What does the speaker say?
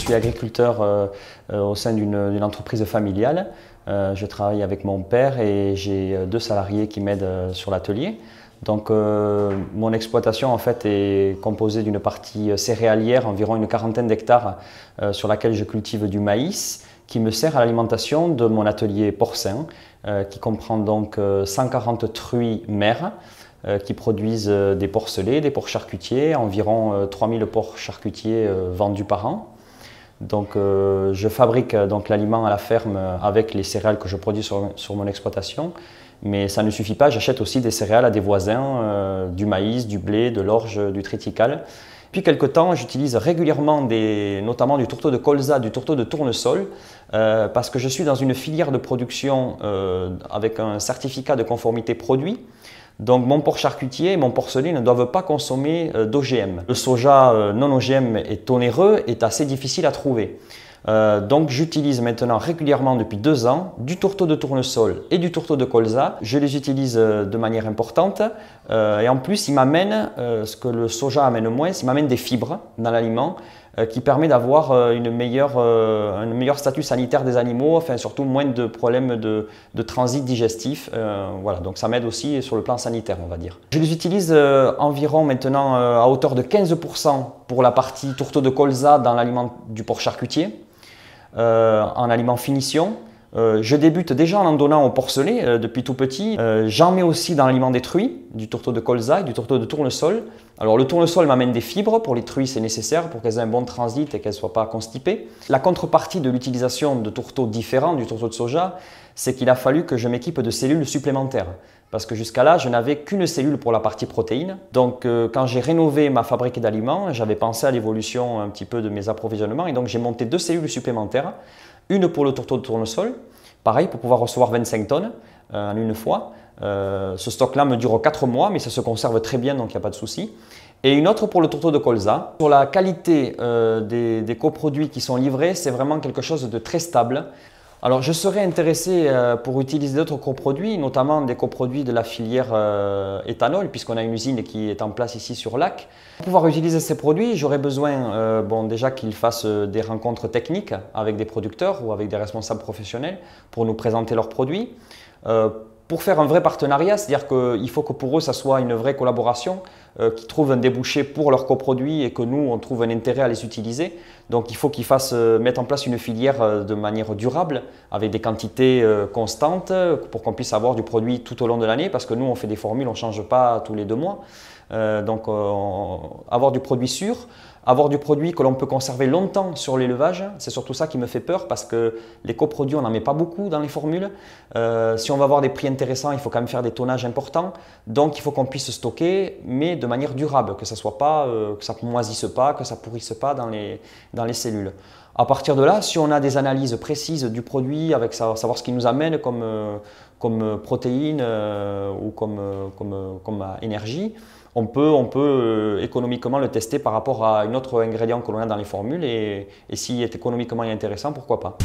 suis agriculteur au sein d'une entreprise familiale. Je travaille avec mon père et j'ai 2 salariés qui m'aident sur l'atelier. Donc mon exploitation en fait est composée d'une partie céréalière, environ une quarantaine d'hectares sur laquelle je cultive du maïs qui me sert à l'alimentation de mon atelier porcin qui comprend donc 140 truies mères qui produisent des porcelets, des porcs charcutiers, environ 3000 porcs charcutiers vendus par an. Donc je fabrique donc l'aliment à la ferme avec les céréales que je produis sur mon exploitation. Mais ça ne suffit pas, j'achète aussi des céréales à des voisins, du maïs, du blé, de l'orge, du triticale. Depuis quelque temps, j'utilise régulièrement notamment du tourteau de colza, du tourteau de tournesol, parce que je suis dans une filière de production avec un certificat de conformité produit. Donc mon porc charcutier et mon porcelet ne doivent pas consommer d'OGM. Le soja non OGM est onéreux, est assez difficile à trouver. Donc j'utilise maintenant régulièrement depuis 2 ans du tourteau de tournesol et du tourteau de colza. Je les utilise de manière importante et en plus ils m'amènent, ce que le soja amène moins, ils m'amènent des fibres dans l'aliment qui permet d'avoir un meilleur statut sanitaire des animaux, enfin surtout moins de problèmes de transit digestif. Voilà, donc ça m'aide aussi sur le plan sanitaire, on va dire. Je les utilise environ maintenant à hauteur de 15% pour la partie tourteau de colza dans l'aliment du porc charcutier. En aliment finition. Je débute déjà en donnant au porcelet depuis tout petit. J'en mets aussi dans l'aliment des truies, du tourteau de colza et du tourteau de tournesol. Alors le tournesol m'amène des fibres, pour les truies c'est nécessaire pour qu'elles aient un bon transit et qu'elles ne soient pas constipées. La contrepartie de l'utilisation de tourteaux différents du tourteau de soja, c'est qu'il a fallu que je m'équipe de cellules supplémentaires. Parce que jusqu'à là, je n'avais qu'une cellule pour la partie protéine. Donc quand j'ai rénové ma fabrique d'aliments, j'avais pensé à l'évolution un petit peu de mes approvisionnements et donc j'ai monté 2 cellules supplémentaires. Une pour le tourteau de tournesol, pareil pour pouvoir recevoir 25 tonnes en une fois. Ce stock-là me dure 4 mois, mais ça se conserve très bien, donc il n'y a pas de souci. Et une autre pour le tourteau de colza. Sur la qualité des coproduits qui sont livrés, c'est vraiment quelque chose de très stable. Alors je serais intéressé pour utiliser d'autres coproduits, notamment des coproduits de la filière éthanol, puisqu'on a une usine qui est en place ici sur Lac. Pour pouvoir utiliser ces produits, j'aurais besoin déjà qu'ils fassent des rencontres techniques avec des producteurs ou avec des responsables professionnels pour nous présenter leurs produits. Pour faire un vrai partenariat, c'est-à-dire qu'il faut que pour eux, ça soit une vraie collaboration, qu'ils trouvent un débouché pour leurs coproduits et que nous, on trouve un intérêt à les utiliser. Donc il faut qu'ils mettent en place une filière de manière durable, avec des quantités constantes, pour qu'on puisse avoir du produit tout au long de l'année, parce que nous, on fait des formules, on ne change pas tous les 2 mois. Donc avoir du produit sûr, avoir du produit que l'on peut conserver longtemps sur l'élevage, c'est surtout ça qui me fait peur parce que les coproduits, on n'en met pas beaucoup dans les formules. Si on va avoir des prix intéressants, il faut quand même faire des tonnages importants. Donc il faut qu'on puisse stocker, mais de manière durable, que ça soit pas, que ça ne moisisse pas, que ça ne pourrisse pas dans les cellules. À partir de là, si on a des analyses précises du produit, avec savoir ce qu'il nous amène comme protéines ou comme énergie, on peut économiquement le tester par rapport à un autre ingrédient que l'on a dans les formules et s'il est économiquement intéressant, pourquoi pas.